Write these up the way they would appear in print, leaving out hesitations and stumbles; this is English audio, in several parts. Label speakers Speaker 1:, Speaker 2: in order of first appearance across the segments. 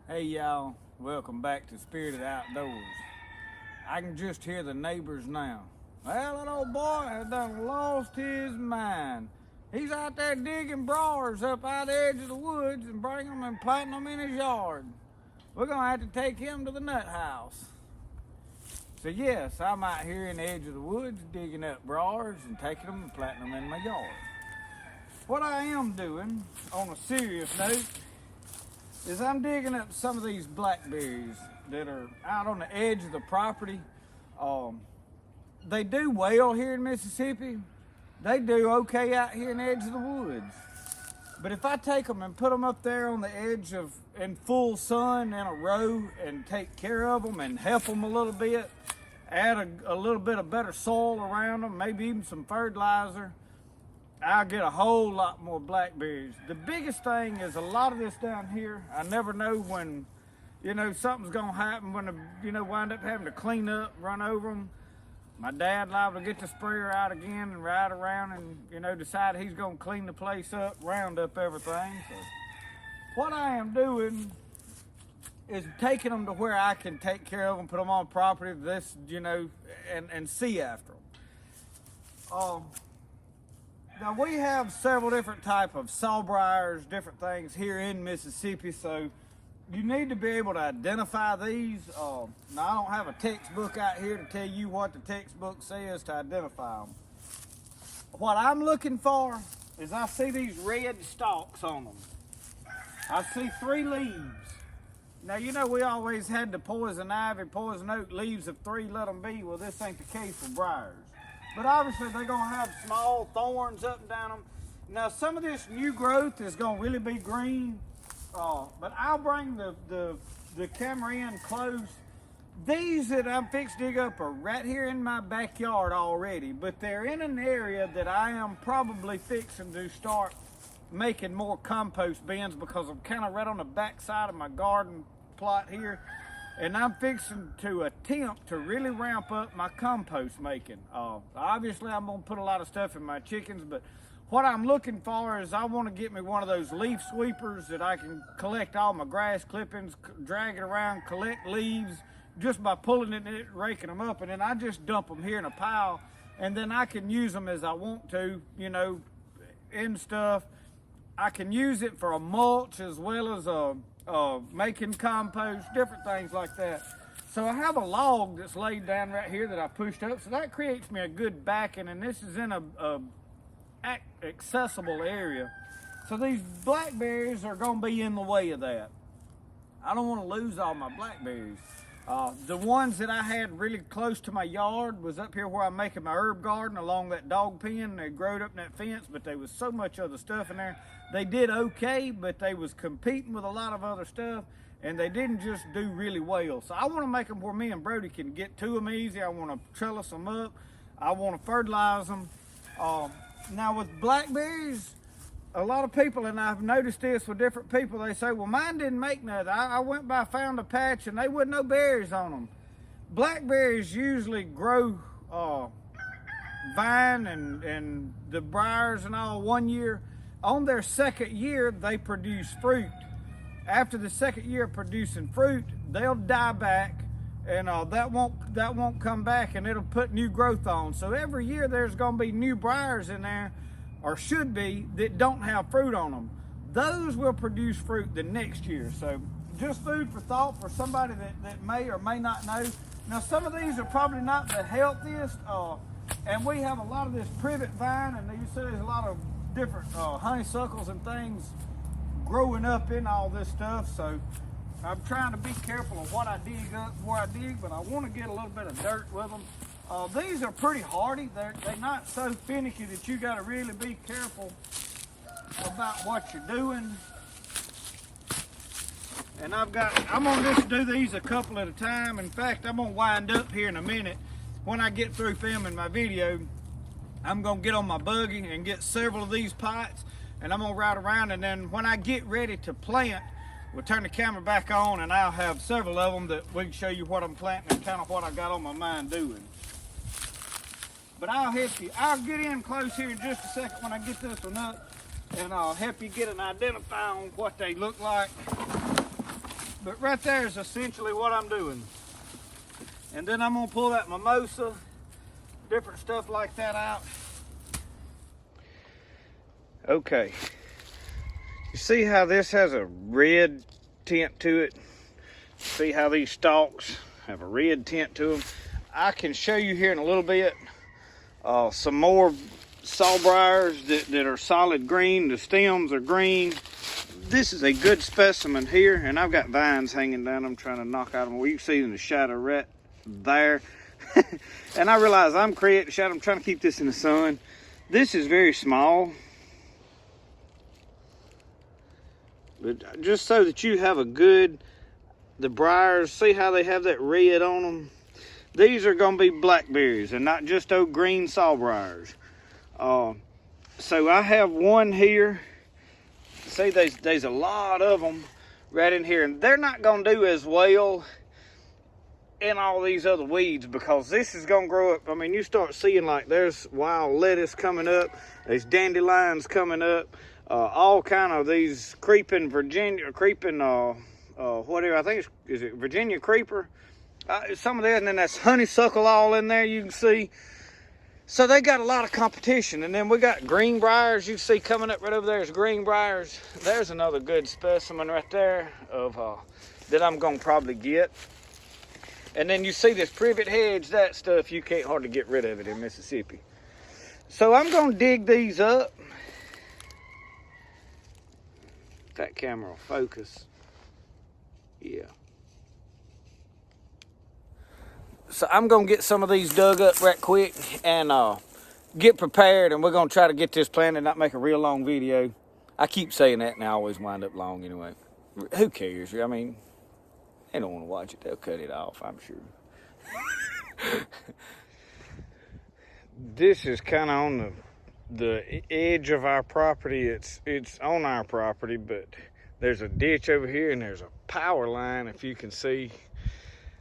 Speaker 1: Hey y'all, welcome back to Spirited Outdoors. I can just hear the neighbors now. Well, that old boy has done lost his mind. He's out there digging briars up out the edge of the woods and bringing them and planting them in his yard. We're gonna have to take him to the nut house. So yes, I'm out here in the edge of the woods digging up briars and taking them and planting them in my yard. What I am doing, on a serious note, is I'm digging up some of these blackberries that are out on the edge of the property. They do well here in Mississippi. They do okay out here in the edge of the woods. But if I take them and put them up there on the edge in full sun in a row and take care of them and help them a little bit, add a little bit of better soil around them, maybe even some fertilizer, I'll get a whole lot more blackberries. The biggest thing is a lot of this down here, I never know when, something's gonna happen when wind up having to clean up, run over them. My dad liable to get the sprayer out again and ride around and, decide he's gonna clean the place up, round up everything. So what I am doing is taking them to where I can take care of them, put them on property, and see after them. Now we have several different types of sawbriars, different things here in Mississippi, so you need to be able to identify these. Now I don't have a textbook out here to tell you what the textbook says to identify them. What I'm looking for is I see these red stalks on them. I see 3 leaves. Now we always had the poison ivy, poison oak leaves of 3, let them be. Well, this ain't the case for briars. But obviously they're gonna have small thorns up and down them. Now some of this new growth is gonna really be green, but I'll bring the camera in close. These that I'm fixed to dig up are right here in my backyard already, but they're in an area that I am probably fixing to start making more compost bins because I'm kind of right on the back side of my garden plot here. And I'm fixing to attempt to really ramp up my compost making. Obviously, I'm gonna put a lot of stuff in my chickens, but what I'm looking for is I wanna get me one of those leaf sweepers that I can collect all my grass clippings, drag it around, collect leaves just by pulling it and raking them up, and then I just dump them here in a pile, and then I can use them as I want to, in stuff. I can use it for a mulch as well as making compost, different things like that. So I have a log that's laid down right here that I pushed up, so that creates me a good backing, and this is in a accessible area. So these blackberries are gonna be in the way of that. I don't wanna lose all my blackberries. The ones that I had really close to my yard was up here where I'm making my herb garden along that dog pen. They growed up in that fence, but there was so much other stuff in there. They did okay, but they was competing with a lot of other stuff, and they didn't just do really well. So I want to make them where me and Brody can get to them easy. I want to trellis them up. I want to fertilize them. Now with blackberries, a lot of people, and I've noticed this with different people, they say, well, mine didn't make nothing. I went by, found a patch, and they wasn't no berries on them. Blackberries usually grow vine and the briars and all 1 year. On their second year, they produce fruit. After the second year of producing fruit, they'll die back, and that won't come back, and it'll put new growth on. So every year there's gonna be new briars in there, or should be, that don't have fruit on them. Those will produce fruit the next year. So just food for thought for somebody that may or may not know. Now some of these are probably not the healthiest, and we have a lot of this privet vine, and you see there's a lot of different honeysuckles and things growing up in all this stuff. So I'm trying to be careful of what I dig up, where I dig, but I want to get a little bit of dirt with them. These are pretty hardy. They're not so finicky that you got to really be careful about what you're doing. And I'm gonna just do these a couple at a time. In fact, I'm gonna wind up here in a minute. When I get through filming my video, I'm gonna get on my buggy and get several of these pots, and I'm gonna ride around, and then when I get ready to plant, we'll turn the camera back on, and I'll have several of them that we can show you what I'm planting and kind of what I got on my mind doing. But I'll help you. I'll get in close here in just a second when I get this one up, and I'll help you get an identify on what they look like. But right there is essentially what I'm doing. And then I'm gonna pull that mimosa, different stuff like that out. Okay. You see how this has a red tint to it? See how these stalks have a red tint to them? I can show you here in a little bit some more sawbriars that are solid green. The stems are green. This is a good specimen here, and I've got vines hanging down. I'm trying to knock out them. Well, you can see in the shadow right there. And I realize I'm creating shadow. I'm trying to keep this in the sun. This is very small. But just so that you have a good, the briars, see how they have that red on them? These are going to be blackberries and not just old green sawbriars. So I have one here. See, there's a lot of them right in here, and they're not going to do as well in all these other weeds because this is going to grow up. I mean, you start seeing like there's wild lettuce coming up, there's dandelions coming up, all kind of these creeping whatever, I think is it Virginia creeper? Some of that, and then that's honeysuckle all in there, you can see. So they got a lot of competition. And then we got greenbriers. You see coming up right over there is greenbriers. There's another good specimen right there of that I'm gonna probably get. And then you see this privet hedge, that stuff, you can't hardly get rid of it in Mississippi. So I'm gonna dig these up. That camera will focus. Yeah. So I'm gonna get some of these dug up right quick and get prepared, and we're gonna try to get this planted, not make a real long video. I keep saying that and I always wind up long anyway. Who cares? I mean, they don't want to watch it, they'll cut it off, I'm sure. This is kind of on the edge of our property. It's on our property, but there's a ditch over here and there's a power line, if you can see.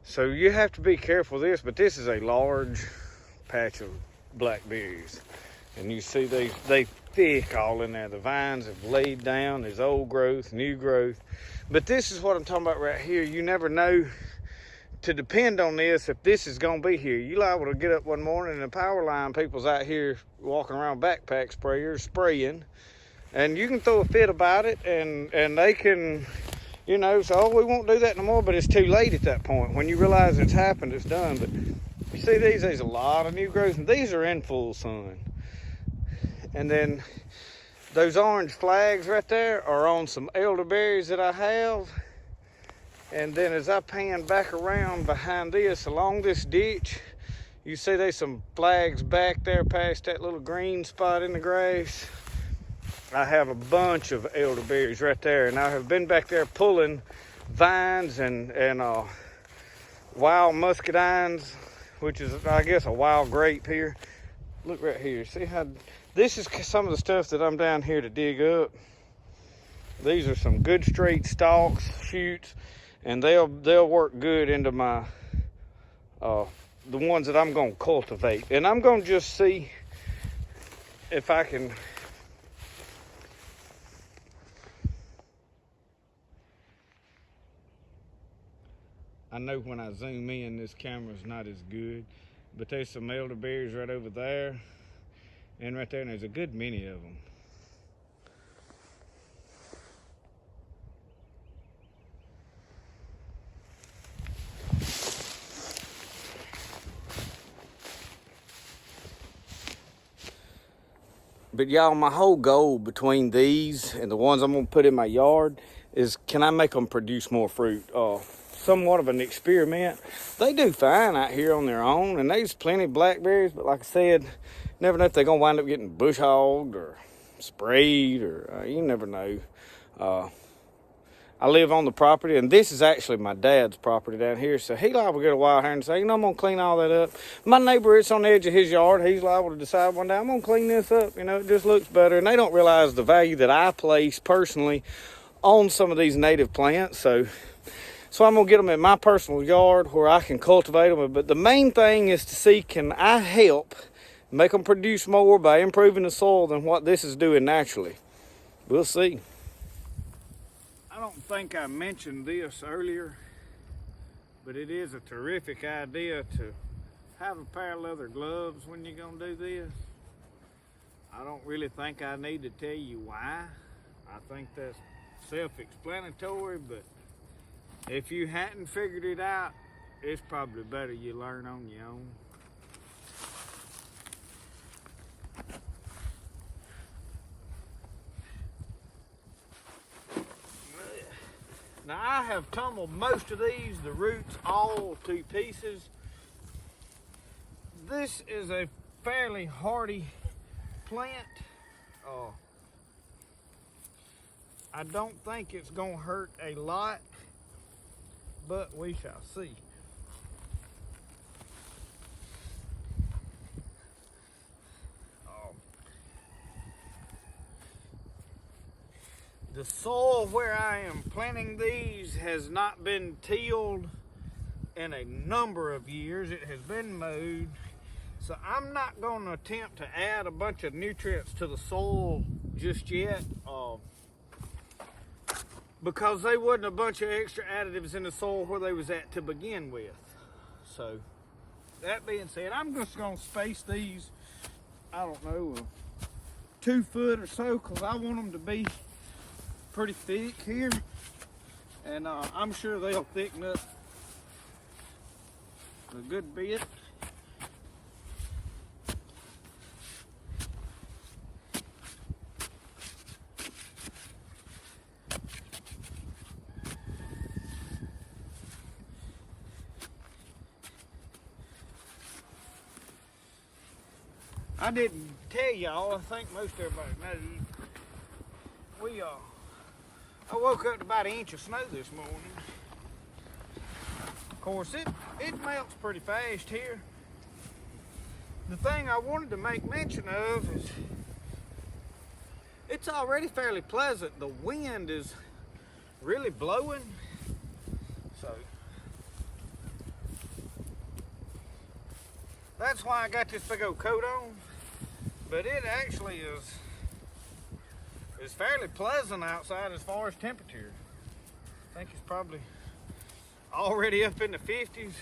Speaker 1: So you have to be careful with this, but this is a large patch of blackberries. And you see they thick all in there. The vines have laid down. There's old growth, new growth. But this is what I'm talking about right here. You never know to depend on this if this is going to be here. You're liable to get up one morning and the power line people's out here walking around backpack sprayers spraying. And you can throw a fit about it and they can... You know, so oh, we won't do that no more, but it's too late at that point. When you realize it's happened, it's done. But you see there's a lot of new growth, and these are in full sun. And then those orange flags right there are on some elderberries that I have. And then as I pan back around behind this, along this ditch, you see there's some flags back there past that little green spot in the grass. I have a bunch of elderberries right there, and I have been back there pulling vines and wild muscadines, which is, I guess, a wild grape here. Look right here. See how this is some of the stuff that I'm down here to dig up. These are some good straight stalks, shoots, and they'll work good into my the ones that I'm going to cultivate. And I'm going to just see if I can. I know when I zoom in, this camera's not as good, but there's some elderberries right over there and right there, and there's a good many of them. But y'all, my whole goal between these and the ones I'm gonna put in my yard is, can I make them produce more fruit? Somewhat of an experiment. They do fine out here on their own, and there's plenty of blackberries, but like I said, never know if they're gonna wind up getting bush hogged or sprayed, or you never know. I live on the property, and this is actually my dad's property down here, so he liable to get a wild hair and say, you know, I'm gonna clean all that up. My neighbor, it's on the edge of his yard. He's liable to decide one day, I'm gonna clean this up. You know, it just looks better, and they don't realize the value that I place personally on some of these native plants. So I'm gonna get them in my personal yard where I can cultivate them. But the main thing is to see, can I help make them produce more by improving the soil than what this is doing naturally? We'll see. I don't think I mentioned this earlier, but it is a terrific idea to have a pair of leather gloves when you're gonna do this. I don't really think I need to tell you why. I think that's self-explanatory, but if you hadn't figured it out, it's probably better you learn on your own. Now I have tumbled most of these, the roots all to pieces. This is a fairly hardy plant. I don't think it's gonna hurt a lot, but we shall see. The soil where I am planting these has not been tilled in a number of years. It has been mowed. So I'm not going to attempt to add a bunch of nutrients to the soil just yet, because there wasn't a bunch of extra additives in the soil where they was at to begin with. So that being said, I'm just going to space these, I don't know, 2 foot or so, because I want them to be pretty thick here, and I'm sure they'll thicken up a good bit. I didn't tell y'all, I think most everybody knows, I woke up to about 1 inch of snow this morning. Of course, it melts pretty fast here. The thing I wanted to make mention of is it's already fairly pleasant. The wind is really blowing. So that's why I got this big old coat on. But it actually is fairly pleasant outside as far as temperature. I think it's probably already up in the 50s.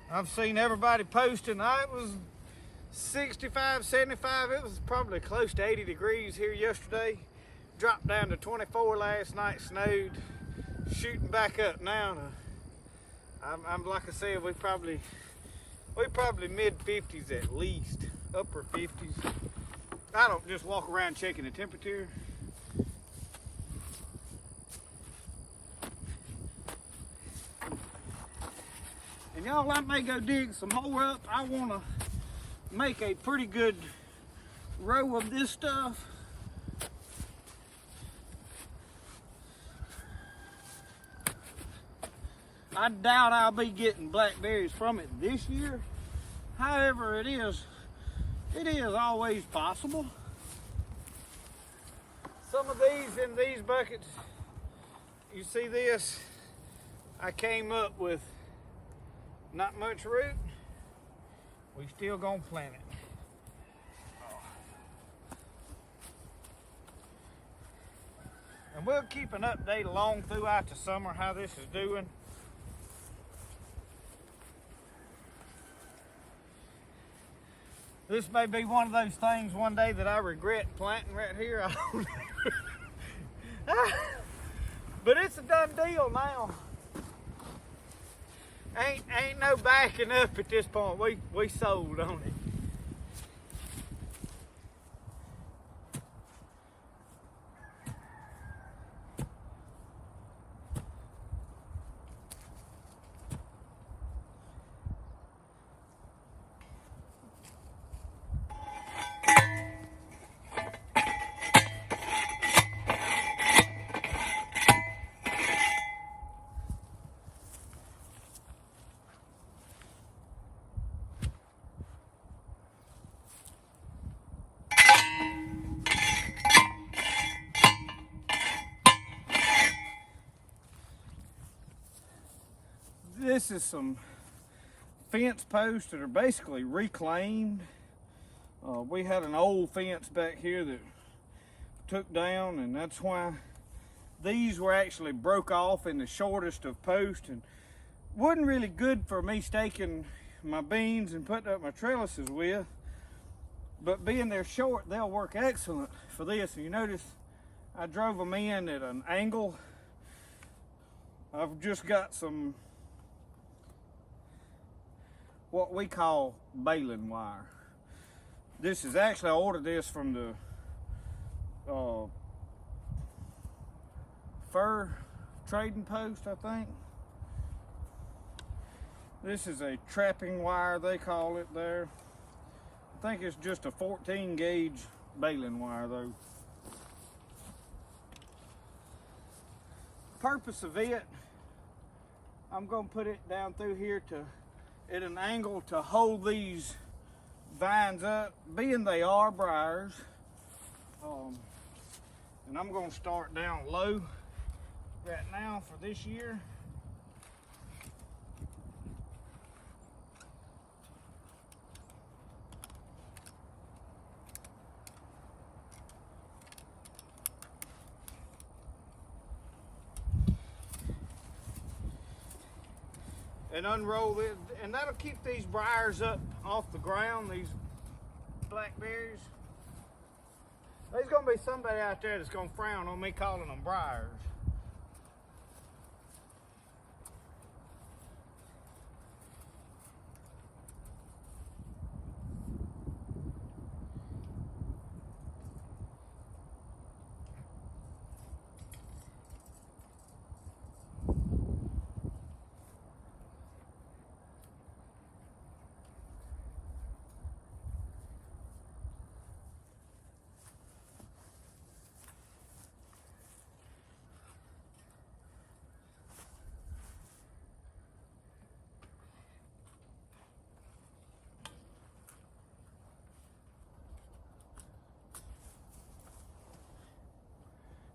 Speaker 1: I've seen everybody posting, it was 65, 75, it was probably close to 80 degrees here yesterday. Dropped down to 24 last night, snowed, shooting back up now. I'm like I said, we probably mid 50s at least, upper 50s. I don't just walk around checking the temperature. And y'all, I may go dig some more up. I want to make a pretty good row of this stuff. I doubt I'll be getting blackberries from it this year. However, it is always possible. Some of these in these buckets, you see this, I came up with not much root. We still gonna plant it. And we'll keep an update along throughout the summer how this is doing. This may be one of those things one day that I regret planting right here. I don't know. But it's a done deal now. Ain't no backing up at this point. We sold on it. This is some fence posts that are basically reclaimed. We had an old fence back here that took down, and that's why these were actually broke off in the shortest of posts, and wasn't really good for me staking my beans and putting up my trellises with. But being they're short, they'll work excellent for this. And you notice I drove them in at an angle. I've just got some what we call baling wire. This is actually, I ordered this from the fur trading post, I think. This is a trapping wire, they call it there. I think it's just a 14 gauge baling wire though. Purpose of it, I'm gonna put it down through here at an angle to hold these vines up, being they are briars. And I'm gonna start down low right now for this year. And unroll it, and that'll keep these briars up off the ground, these blackberries. There's gonna be somebody out there that's gonna frown on me calling them briars.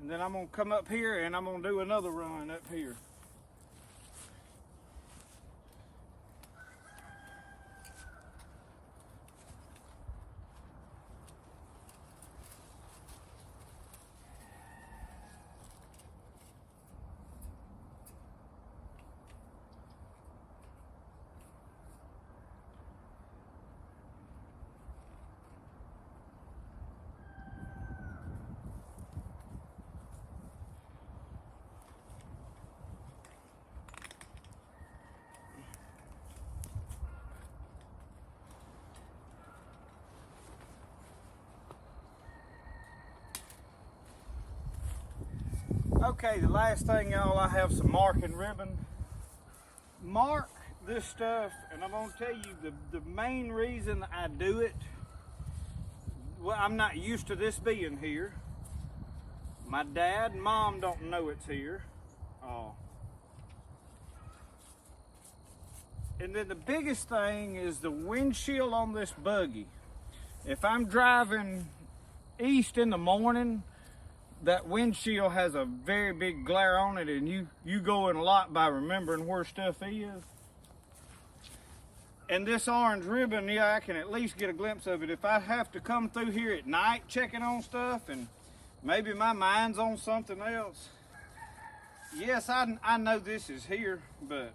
Speaker 1: And then I'm gonna come up here and I'm gonna do another run up here. Okay, the last thing, y'all, I have some marking ribbon. Mark this stuff, and I'm gonna tell you the main reason I do it. Well, I'm not used to this being here. My dad and mom don't know it's here. And then the biggest thing is the windshield on this buggy. If I'm driving east in the morning, that windshield has a very big glare on it, and you go in a lot by remembering where stuff is. And this orange ribbon, yeah, I can at least get a glimpse of it. If I have to come through here at night checking on stuff and maybe my mind's on something else, yes, I know this is here, but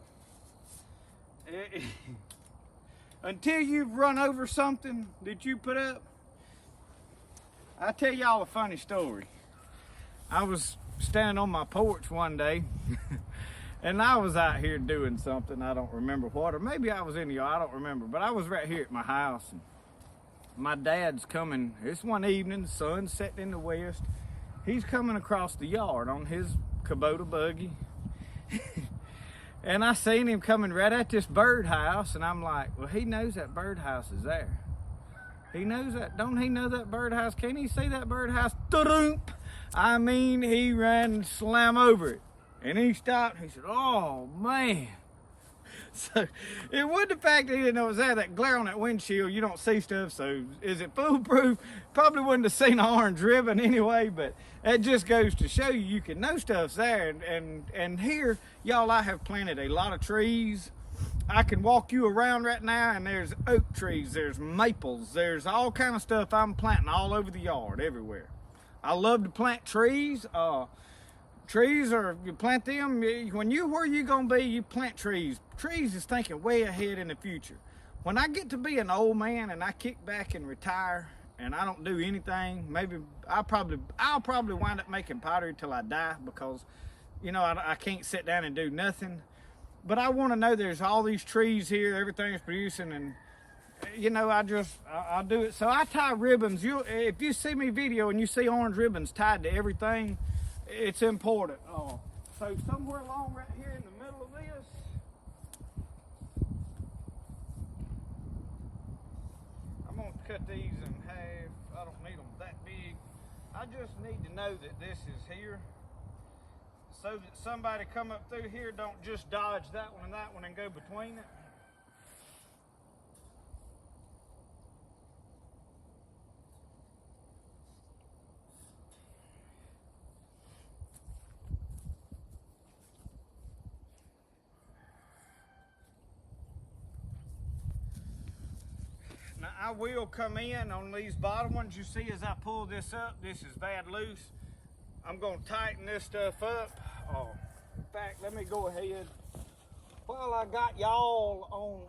Speaker 1: until you've run over something that you put up, I'll tell y'all a funny story. I was standing on my porch one day and I was out here doing something, I don't remember what, or maybe I was in the yard, I don't remember, but I was right here at my house, and my dad's coming. It's one evening, the sun's setting in the west. He's coming across the yard on his Kubota buggy. And I seen him coming right at this birdhouse, and I'm like, well, he knows that birdhouse is there. He knows that. Don't he know that birdhouse? Can't he see that birdhouse? Da-doomp! I mean, he ran and slammed over it. And he stopped and he said, oh, man. So it wasn't the fact that he didn't know it was there. That glare on that windshield, you don't see stuff. So is it foolproof? Probably wouldn't have seen an orange ribbon anyway, but that just goes to show you can know stuff's there. And here, y'all, I have planted a lot of trees. I can walk you around right now, and there's oak trees, there's maples, there's all kind of stuff I'm planting all over the yard, everywhere. I love to plant trees. Trees are, you plant them, when you where you gonna be, you plant trees. Trees is thinking way ahead in the future. When I get to be an old man and I kick back and retire and I don't do anything, maybe I'll probably wind up making pottery till I die, because you know I can't sit down and do nothing. But I want to know there's all these trees here, everything's producing, and you know I'll do it. So I tie ribbons. If you see me video and you see orange ribbons tied to everything, it's important. So somewhere along right here in the middle of this, I'm going to cut these in half. I don't need them that big. I just need to know that this is here, so that somebody come up through here don't just dodge that one and go between it. Now I will come in on these bottom ones. You see as I pull this up, this is bad loose. I'm gonna tighten this stuff up. In fact, let me go ahead. While I got y'all on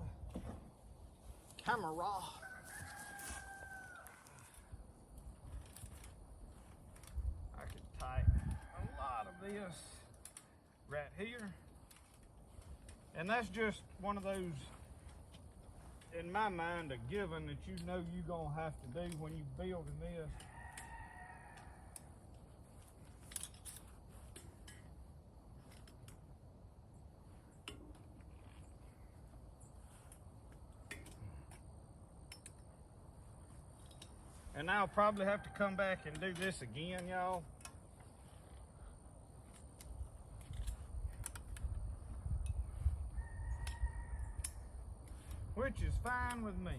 Speaker 1: camera, I can tighten a lot of this right here. And that's just one of those, in my mind, a given that you know you're gonna have to do when you're building this. And I'll probably have to come back and do this again, y'all. Which is fine with me.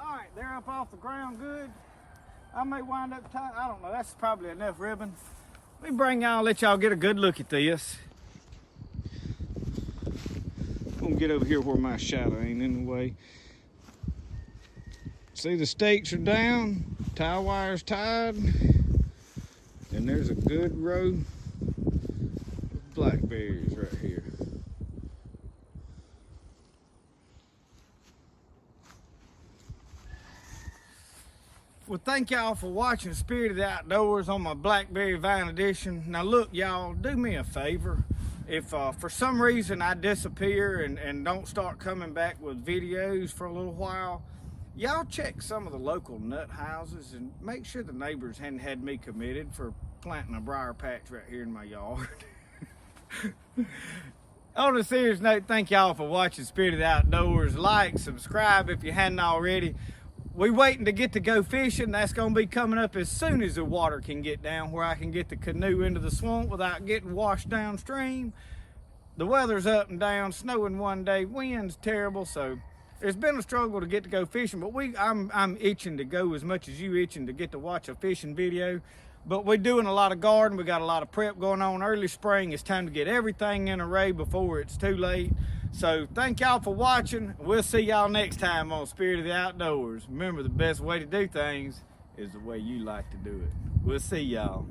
Speaker 1: All right, they're up off the ground good. I may wind up tying, I don't know, that's probably enough ribbon. Let me bring y'all, let y'all get a good look at this. I'm gonna get over here where my shadow ain't in the way. See, the stakes are down, tie wires tied, and there's a good row of blackberries right here. Well, thank y'all for watching Spirit of the Outdoors on my Blackberry Vine Edition. Now look, y'all, do me a favor. If for some reason I disappear and don't start coming back with videos for a little while, y'all check some of the local nut houses and make sure the neighbors hadn't had me committed for planting a briar patch right here in my yard. On a serious note, thank y'all for watching Spirit of the Outdoors. Like, subscribe if you hadn't already. We waiting to get to go fishing. That's gonna be coming up as soon as the water can get down, where I can get the canoe into the swamp without getting washed downstream. The weather's up and down, snowing one day, wind's terrible, so it's been a struggle to get to go fishing, but I'm itching to go as much as you itching to get to watch a fishing video. But we're doing a lot of garden, we got a lot of prep going on. Early spring, it's time to get everything in array before it's too late. So thank y'all for watching. We'll see y'all next time on Spirit of the Outdoors. Remember, the best way to do things is the way you like to do it. We'll see y'all.